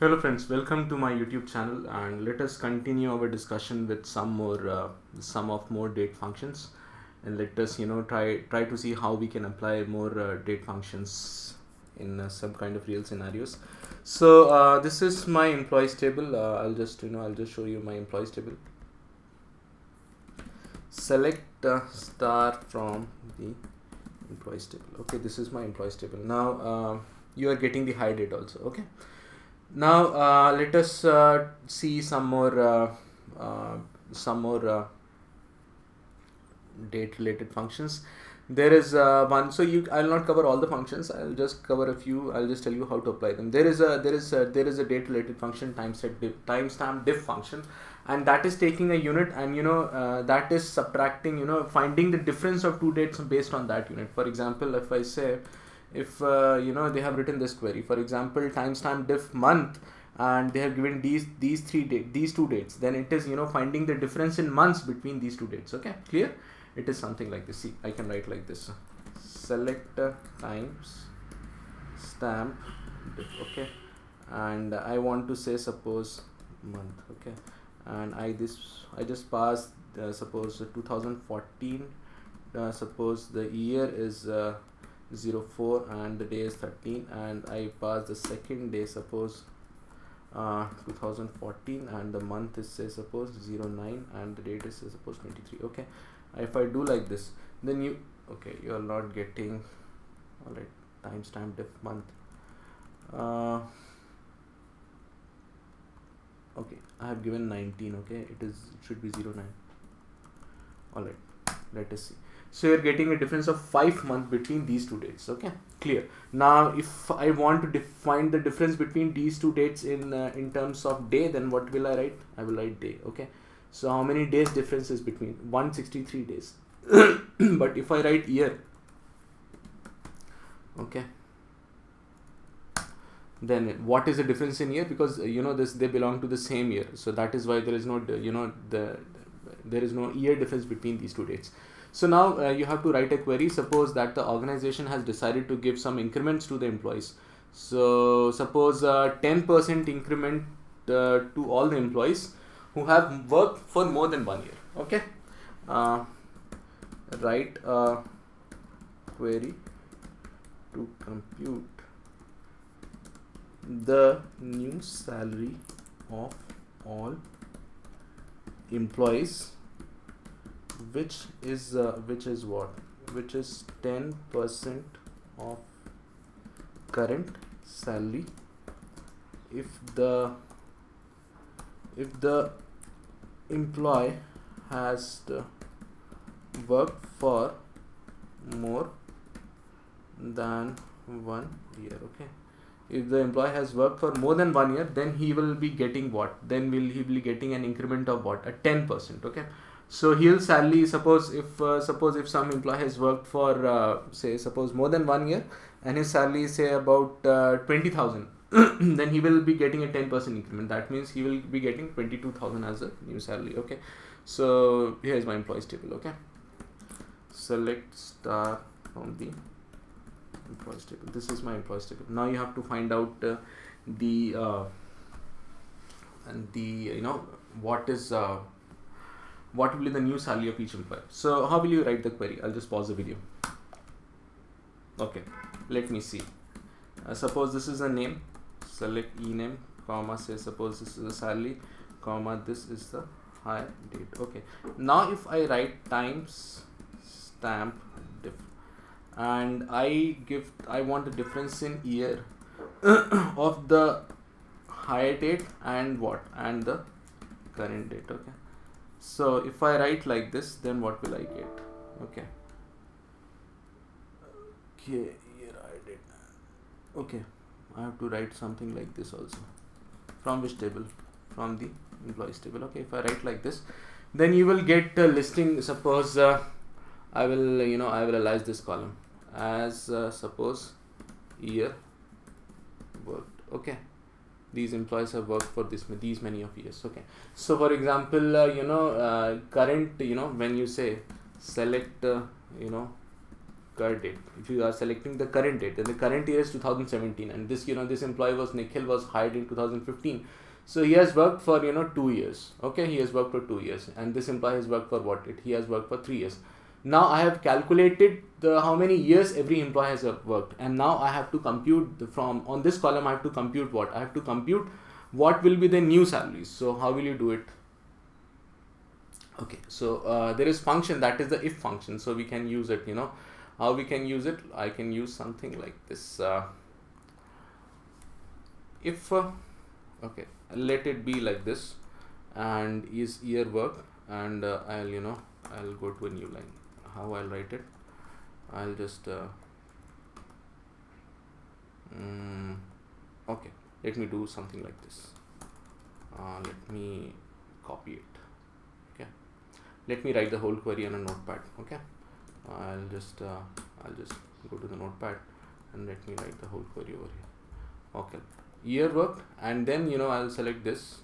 Hello friends, welcome to my YouTube channel, and let us continue our discussion with some of more date functions, and let us try to see how we can apply more date functions in some kind of real scenarios. So this is my employees table. I'll just show you my employees table. Select star from the employees table. Okay, this is my employees table. Now you are getting the hire date also. Okay. Now let us see some more date related functions. There is one, so I'll not cover all the functions. I'll just cover a few. I'll just tell you how to apply them. There is a date related function, timestamp diff function, and that is taking a unit, and that is subtracting, finding the difference of two dates based on that unit. For example, if I say, if they have written this query, for example, timestamp diff month, and they have given these two dates, then it is finding the difference in months between these two dates. Okay, clear? It is something like this. See, I can write like this: select times stamp diff. Okay, and I want to say, suppose, month. Okay, and I just passed suppose 2014. Suppose the year is 04 and the day is 13, and I pass the second day, suppose 2014, and the month is, say, suppose 09, and the date is, say, suppose 23. Okay, if I do like this, then you are not getting. All right, timestamp diff month. Okay, I have given 19. Okay, it should be 09. All right, let us see. So you're getting a difference of 5 months between these two dates. Okay, clear? Now if I want to define the difference between these two dates in terms of day, then what will I write? I will write day. Okay, so how many days difference is between? 163 days. But if I write year, okay, then what is the difference in year? Because they belong to the same year, so that is why there is no there is no year difference between these two dates. So now you have to write a query. Suppose that the organization has decided to give some increments to the employees. So suppose 10% increment to all the employees who have worked for more than 1 year. Okay, write a query to compute the new salary of all employees, which is what? Which is 10% of current salary if the employee has worked for more than 1 year. Okay, if the employee has worked for more than 1 year, then he will be getting what? Then he will be getting an increment of what? A 10%. Okay, so he'll salary, suppose if some employee has worked for say, suppose more than 1 year, and his salary is, say, about 20,000, then he will be getting a 10% increment. That means he will be getting 22,000 as a new salary. Okay, so here is my employees table. Okay, select star from the employees table. This is my employees table. Now you have to find out what will be the new salary of each employee. So how will you write the query? I'll just pause the video. Okay, let me see. Suppose this is a name. Select ename, comma, say, suppose this is a salary, comma, this is the hire date. Okay, now if I write times stamp diff, and I want the difference in year of the hire date and the current date. Okay, so if I write like this, then what will I get? Okay, here I did. Okay, I have to write something like this also. From which table? From the employees table. Okay, if I write like this, then you will get a listing. Suppose I will analyze this column as suppose year worked. Okay, these employees have worked for these many of years. Okay, so for example, current, when you say select current date. If you are selecting the current date, then the current year is 2017, and this this employee was Nikhil, was hired in 2015. So he has worked for 2 years. Okay, he has worked for 2 years, and this employee has worked for what? He has worked for 3 years. Now I have calculated the how many years every employee has worked, and now I have to compute from on this column. I have to compute what? I have to compute what will be the new salaries. So how will you do it? Okay, so there is function, that is the if function. So we can use it. How we can use it? I can use something like this. If okay, let it be like this, and is year work, and I'll go to a new line. How I'll write it? I'll just okay, let me do something like this. Let me copy it. Okay, let me write the whole query on a notepad. Okay, I'll just go to the notepad and let me write the whole query over here. Okay, year worked, and then I'll select this.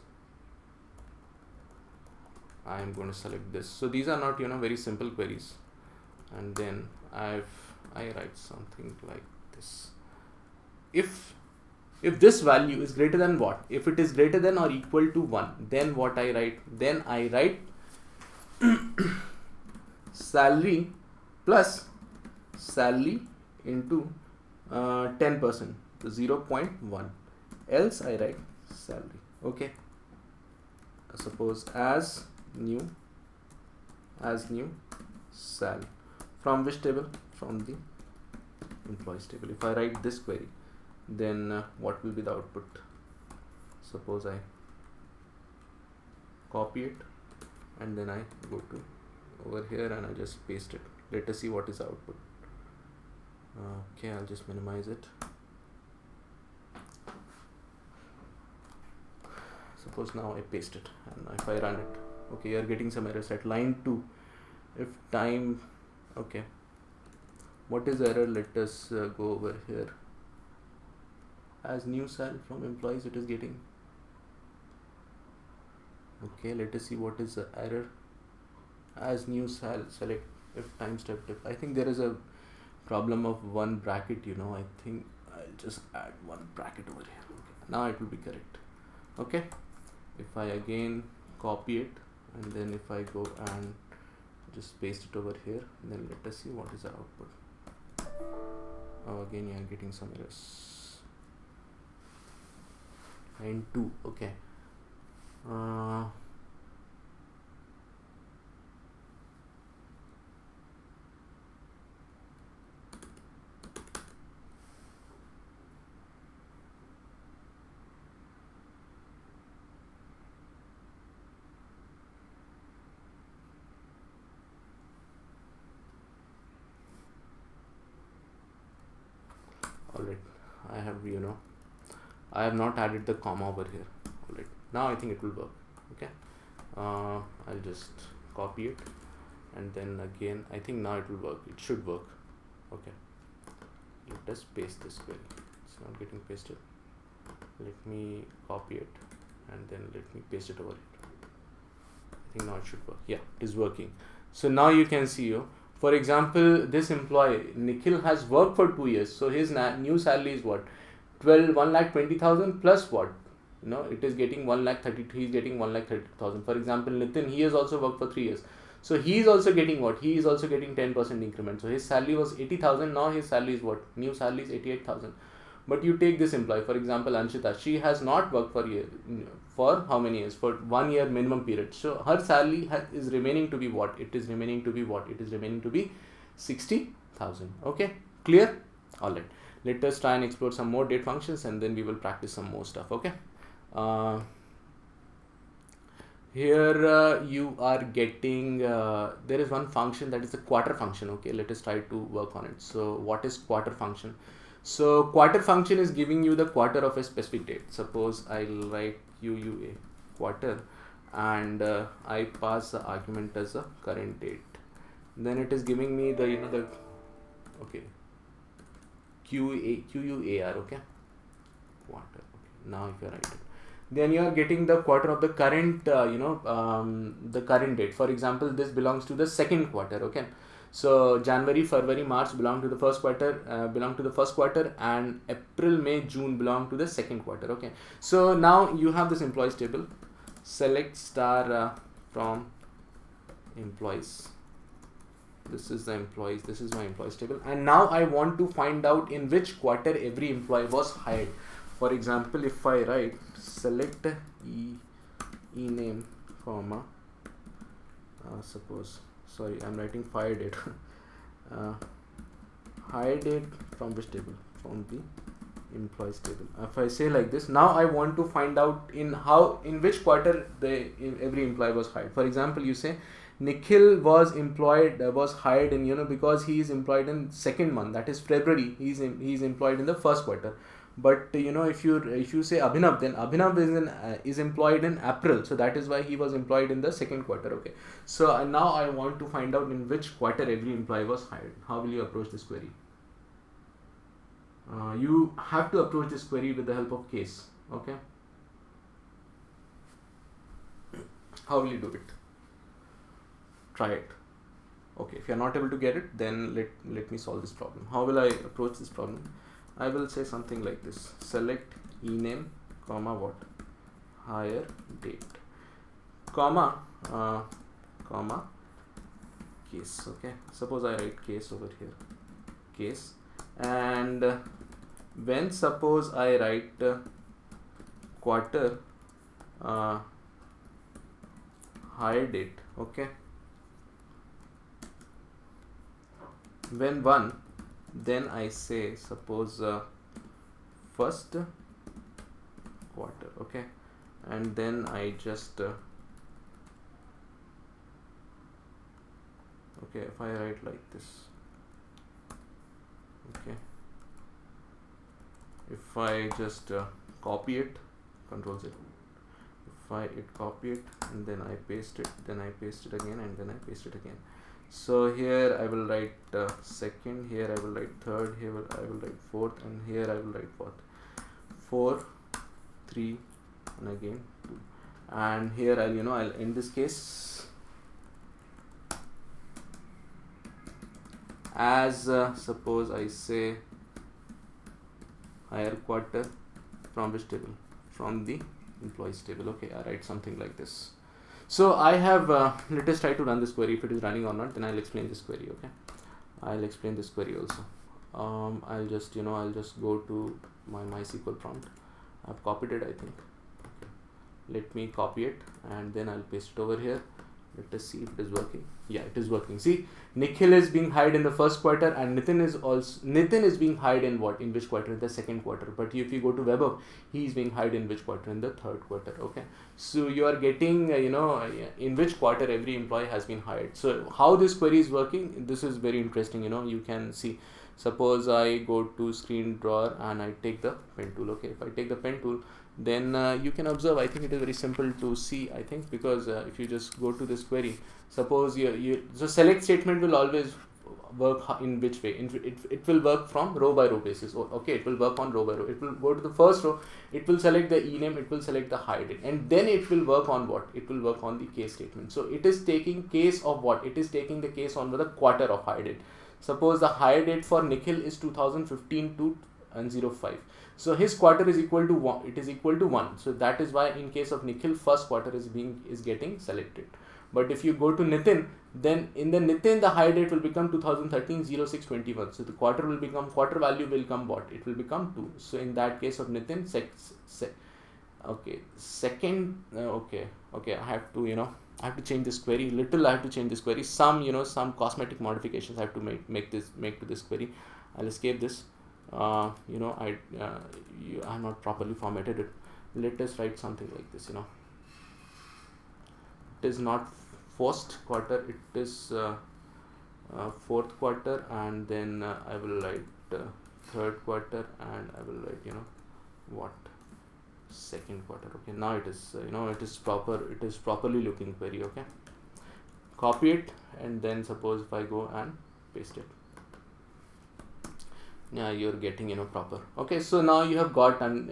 I am going to select this. So these are not very simple queries, and then I write something like this. If this value is greater than what? If it is greater than or equal to 1, then what I write? Then I write salary plus salary into 10%, 0.1. Else I write salary. Okay. Suppose as new sal. From which table? From the employees table. If I write this query, then what will be the output? Suppose I copy it, and then I go to over here and I just paste it. Let us see what is the output. Okay, I'll just minimize it. Suppose now I paste it, and if I run it, okay, you are getting some errors at line 2. If time, okay, what is the error? Let us go over here. As new sal from employees, it is getting. Okay, let us see what is the error. As new sal, select if time step diff. I think there is a problem of one bracket. I think I'll just add one bracket over here. Okay, now it will be correct. Okay, if I again copy it, and then if I go and just paste it over here, then let us see what is the output. Oh, again you are getting some errors. Line 2. Okay. Alright, I have not added the comma over here. Alright, now I think it will work. Okay, I'll just copy it, and then again I think now it will work. It should work. Okay, let us paste this query. It's not getting pasted. Let me copy it, and then let me paste it over here. I think now it should work. Yeah, it is working. So now you can see, for example, this employee Nikhil has worked for 2 years. So his new salary is what? 1,20,000 plus what? It is getting 1,30,000. He is getting 1,30,000. For example, Nitin, he has also worked for 3 years. So he is also getting what? He is also getting 10% increment. So his salary was 80,000. Now his salary is what? New salary is 88,000. But you take this employee, for example, Anshita. She has not worked for how many years? For 1 year minimum period. So her salary is remaining to be what? It is remaining to be what? It is remaining to be 60,000. Okay, clear? Alright. Let us try and explore some more date functions, and then we will practice some more stuff. Okay. Here you are getting, there is one function that is the quarter function. Okay, let us try to work on it. So what is quarter function? So quarter function is giving you the quarter of a specific date. Suppose I'll write QUA quarter, and I pass the argument as a current date. Then it is giving me the okay, QUAR. Okay, quarter. Okay. Now if you write it, then you are getting the quarter of the current the current date. For example, this belongs to the second quarter. Okay, So January, February, March belong to the first quarter, and April, May, June belong to the second quarter. Okay, so now you have this employees table. Select star from employees. This is the employees, this is my employees table, and now I want to find out in which quarter every employee was hired. For example, if I write select name comma suppose, sorry, I'm writing fire date hire date from which table? From the employees table. If I say like this, now I want to find out in which quarter every employee was hired. For example, you say Nikhil was hired in, because he is employed in second month, that is February, he is employed in the first quarter. But if you say Abhinav, then Abhinav is employed in April, so that is why he was employed in the second quarter. Okay, so now I want to find out in which quarter every employee was hired. How will you approach this query? You have to approach this query with the help of case. Okay, how will you do it? Try it. Okay, if you are not able to get it, then let me solve this problem. How will I approach this problem? I will say something like this: select ename comma what? Hire date comma case. Okay, suppose I write case over here, case, and when suppose I write quarter hire date. Okay, when 1, then I say suppose first quarter. Okay, and then I just okay, if I write like this, okay, if I just copy it, Control Z, if I copy it and then I paste it, then I paste it again, and then I paste it again. So here I will write second, here I will write third, here I will write fourth, and here I will write fourth. 4, 3, and again 2. And here I'll end this case as suppose I say hire quarter from which table? From the employees table. Okay, I write something like this. So I have let us try to run this query. If it is running or not, then I'll explain this query. Okay, I'll explain this query also. I'll just I'll just go to my MySQL prompt. I've copied it, I think. Okay. Let me copy it and then I'll paste it over here. Let us see if it is working. Yeah, it is working. See, Nikhil is being hired in the first quarter, and Nitin is being hired in what? In which quarter? In the second quarter. But if you go to Webber, he is being hired in which quarter? In the third quarter. Okay. So you are getting in which quarter every employee has been hired. So how this query is working? This is very interesting. You can see. Suppose I go to screen drawer and I take the pen tool. Okay. If I take the pen tool, then you can observe, I think it is very simple to see, I think, because if you just go to this query, suppose so select statement will always work in which way? It will work from row by row basis. Okay, it will work on row by row. It will go to the first row, it will select the ename, it will select the hire date, and then it will work on what? It will work on the case statement. So it is taking case of what? It is taking the case on the quarter of hire date. Suppose the hire date for Nikhil is 2015 to 05. So his quarter is equal to 1. It is equal to 1. So that is why in case of Nikhil, first quarter is getting selected. But if you go to Nitin, then in the Nitin the hire date will become 2013 0621. So the quarter value will become what? It will become 2. So in that case of Nitin, I have to change this query. I have to change this query. Some cosmetic modifications I have to make to this query. I'll escape this. I have not properly formatted it. Let us write something like this. It is not first quarter, it is fourth quarter, and then I will write third quarter, and I will write second quarter. Okay, now it is it is properly looking query. Okay, copy it, and then suppose if I go and paste it, yeah, you're getting proper. Okay, so now you have got an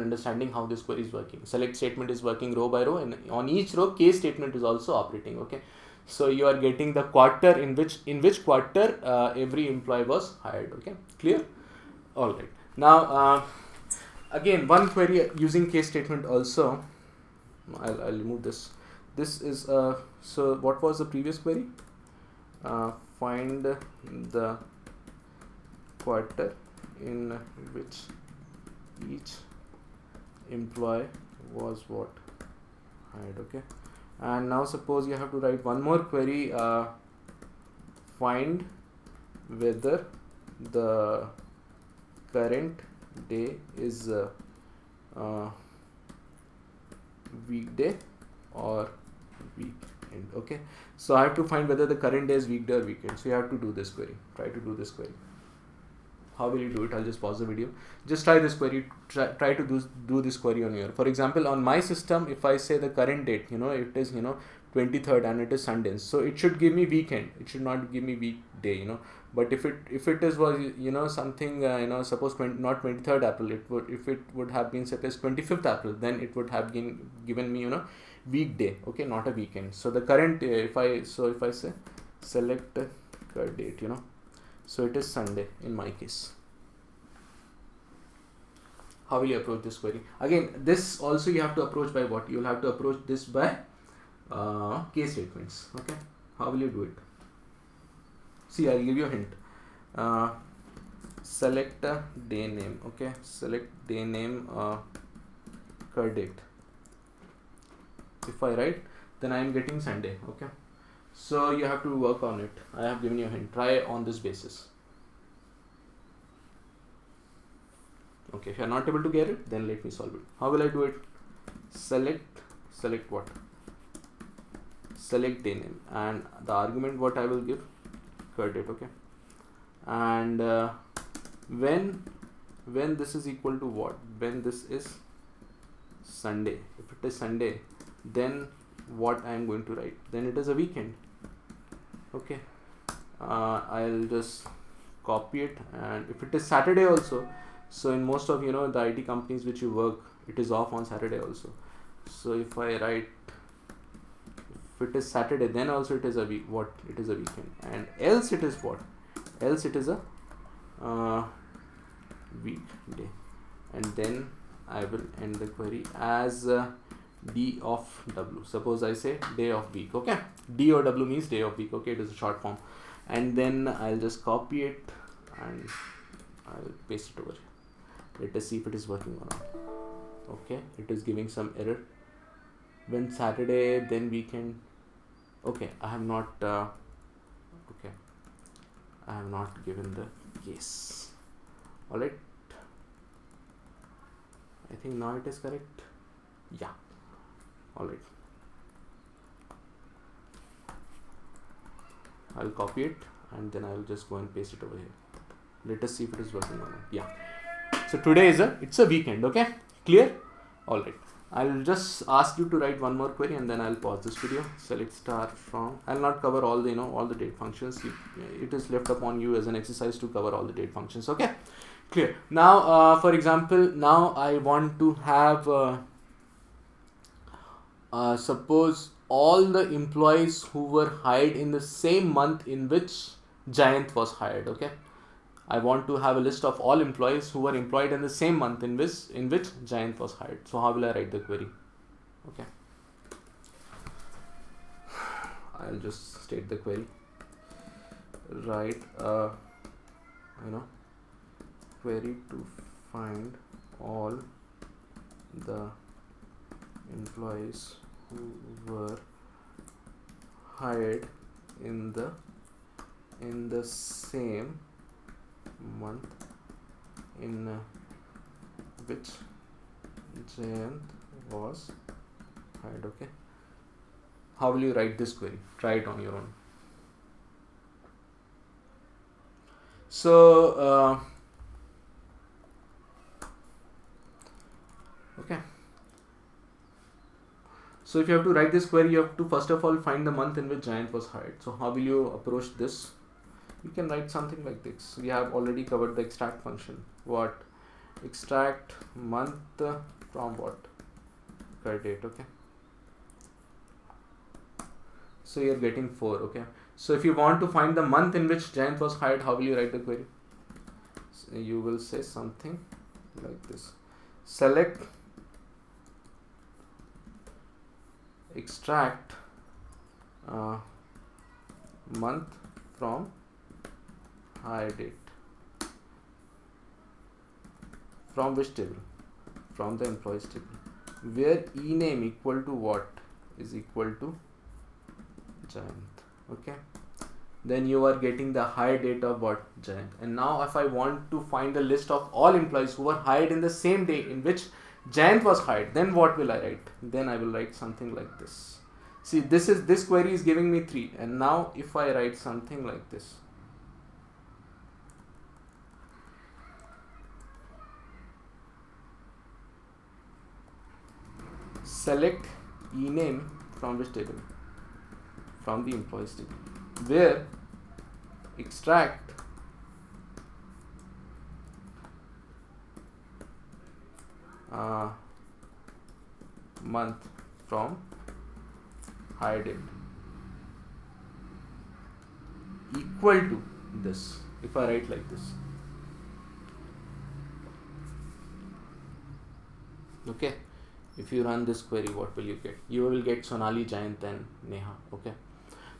understanding how this query is working. Select statement is working row by row, and on each row case statement is also operating. Okay, So you are getting the quarter in which quarter every employee was hired. Okay, clear? All right. Now again, one query using case statement also. I'll remove this. This is so what was the previous query? Find the quarter in which each employee was what hired. Okay, and now suppose you have to write one more query. Find whether the current day is weekday or weekend. Okay, so I have to find whether the current day is weekday or weekend. So you have to do this query. Try to do this query. How will you do it? I'll just pause the video. Just try this query. Try to do this query on your. For example, on my system, if I say the current date, it is 23rd and it is Sunday, so it should give me weekend. It should not give me weekday. But if it is was something suppose not 23rd April, if it would have been set as 25th April, then it would have given me weekday. Okay, not a weekend. So the current if I say select date, so it is Sunday in my case. How will you approach this query? Again, this also you have to approach by what? You will have to approach this by case statements. Okay, how will you do it? See, I'll give you a hint. Select a day name. Okay, select day name date. If I write, then I am getting Sunday. Okay, so you have to work on it. I have given you a hint. Try on this basis. Okay, if you are not able to get it, then let me solve it. How will I do it? Select what? Select day name, and the argument what I will give? Date. Okay, and when this is equal to what? When this is Sunday. If it is Sunday, then what I am going to write? Then it is a weekend. Okay, I'll just copy it, and if it is Saturday also, so in most of the IT companies which you work, it is off on Saturday also. So if I write, if it is Saturday, then also it is a week. What? It is a weekend. And else it is what? Else it is a weekday. And then I will end the query as D of W. Suppose I say day of week. Okay, D or W means day of week. Okay, it is a short form. And then I'll just copy it and I'll paste it over here. Let us see if it is working or not. Okay, it is giving some error. When Saturday, then weekend. Okay, I have not I have not given the case. All right, I think now it is correct. Yeah, all right, I'll copy it and then I'll just go and paste it over here. Let us see if it is working or not. Yeah, so today it's a weekend. Okay, clear? All right, I'll just ask you to write one more query and then I'll pause this video. Select star from. I'll not cover all the all the date functions. It is left upon you as an exercise to cover all the date functions. Okay, clear. Now, for example, now I want to have suppose all the employees who were hired in the same month in which Jayant was hired. Okay, I want to have a list of all employees who were employed in the same month in which Jayant was hired. So how will I write the query? Okay, I'll just state the query. Write query to find all the employees who were hired in the same month in which Jayant was hired. Okay, how will you write this query? Try it on your own. So okay, so if you have to write this query, you have to first of all find the month in which Jayant was hired. So how will you approach this? You can write something like this. We have already covered the extract function. What? Extract month from what? Date. Okay, So you're getting 4. Okay. So if you want to find the month in which Jayanth was hired, how will you write the query? So you will say something like this: select, extract month from hire date. From which table? From the employees table, where ename equal to what is equal to Jayanth. Okay. Then you are getting the hire date of what? Jayanth. And now if I want to find the list of all employees who were hired in the same day in which Jayanth was hired, then what will I write? Then I will write something like this. See, this query is giving me 3, and now if I write something like this, select ename from which table? From the employees table, where extract month from hire date equal to this. If I write like this, okay, if you run this query, what will you get? You will get Sonali, Jayanth and Neha. Okay,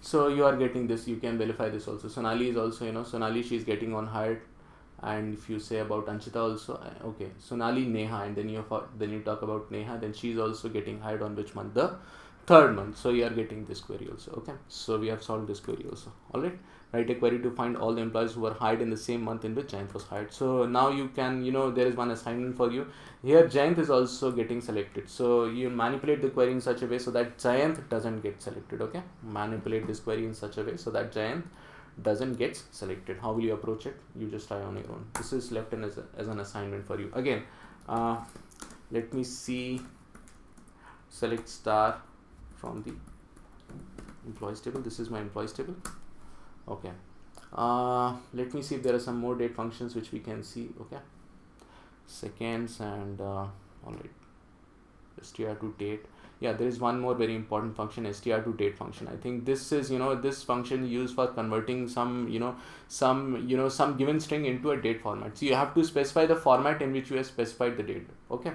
so you are getting this. You can verify this also. Sonali is also, Sonali, she is getting on hired. And if you say about Anchita also, okay, Sonali, Neha, and then you talk about Neha, then she is also getting hired on which month? The 3rd month. So you are getting this query also. Okay, so we have solved this query also. All right, write a query to find all the employees who were hired in the same month in which Jayanth was hired. So now you can, there is one assignment for you here. Jayanth is also getting selected, so you manipulate the query in such a way so that Jayanth doesn't get selected. Okay, manipulate this query in such a way so that Jayanth doesn't get selected. How will you approach it? You just try on your own. This is left in as an assignment for you. Again, let me see. Select star from the employees table. This is my employees table. Okay. Let me see if there are some more date functions which we can see. Okay. Seconds and all right. str to date. Yeah, there is one more very important function, str to date function. I think this is, this function used for converting some given string into a date format. So you have to specify the format in which you have specified the date. Okay.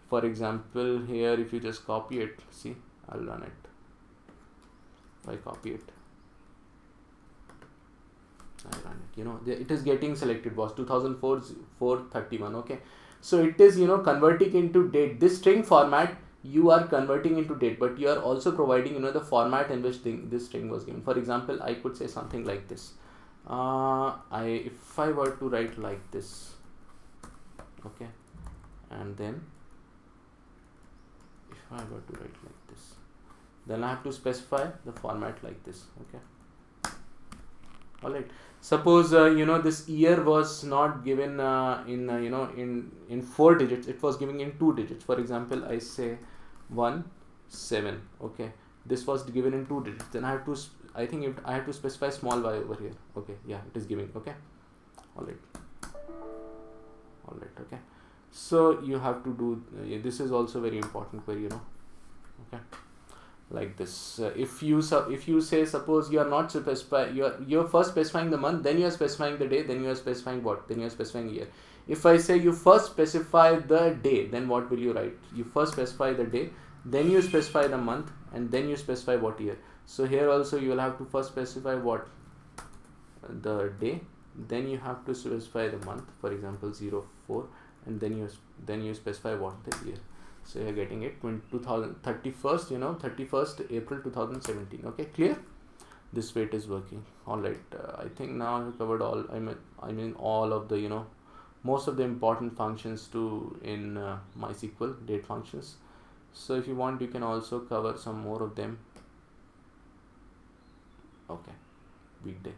For example, here if you just copy it, see, I'll run it. If I copy it, I run it. It is getting selected, boss. 2004 431. Okay. So it is, converting into date. This string format you are converting into date, but you are also providing, the format in which this string was given. For example, I could say something like this. If I were to write like this, okay, and then if I were to write like this, then I have to specify the format like this. Okay. All right. Suppose this year was not given in 4 digits. It was given in 2 digits. For example, I say 17. Okay, this was given in 2 digits. Then I have to I have to specify small y over here. Okay, yeah, it is giving. Okay, all right. Okay, so you have to do this is also very important query. Okay. Like this. If you say, suppose you are not you're first specifying the month, then you are specifying the day, then you are specifying what? Then you are specifying year. If I say you first specify the day, then what will you write? You first specify the day, then you specify the month, and then you specify what year. So here also you will have to first specify what? The day, then you have to specify the month, for example 04, and then you specify what? The year. So you're getting it 31st, 31st April 2017. Okay, clear? This way it is working. All right. I think now I've covered all. I mean all of the most of the important functions too in MySQL date functions. So if you want, you can also cover some more of them. Okay, weekday.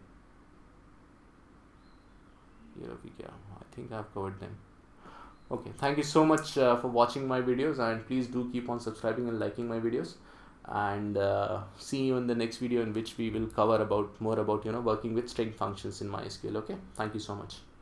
Year of week. Yeah, I think I've covered them. Okay, thank you so much for watching my videos, and please do keep on subscribing and liking my videos, and see you in the next video in which we will cover more about working with string functions in MySQL. Okay, thank you so much.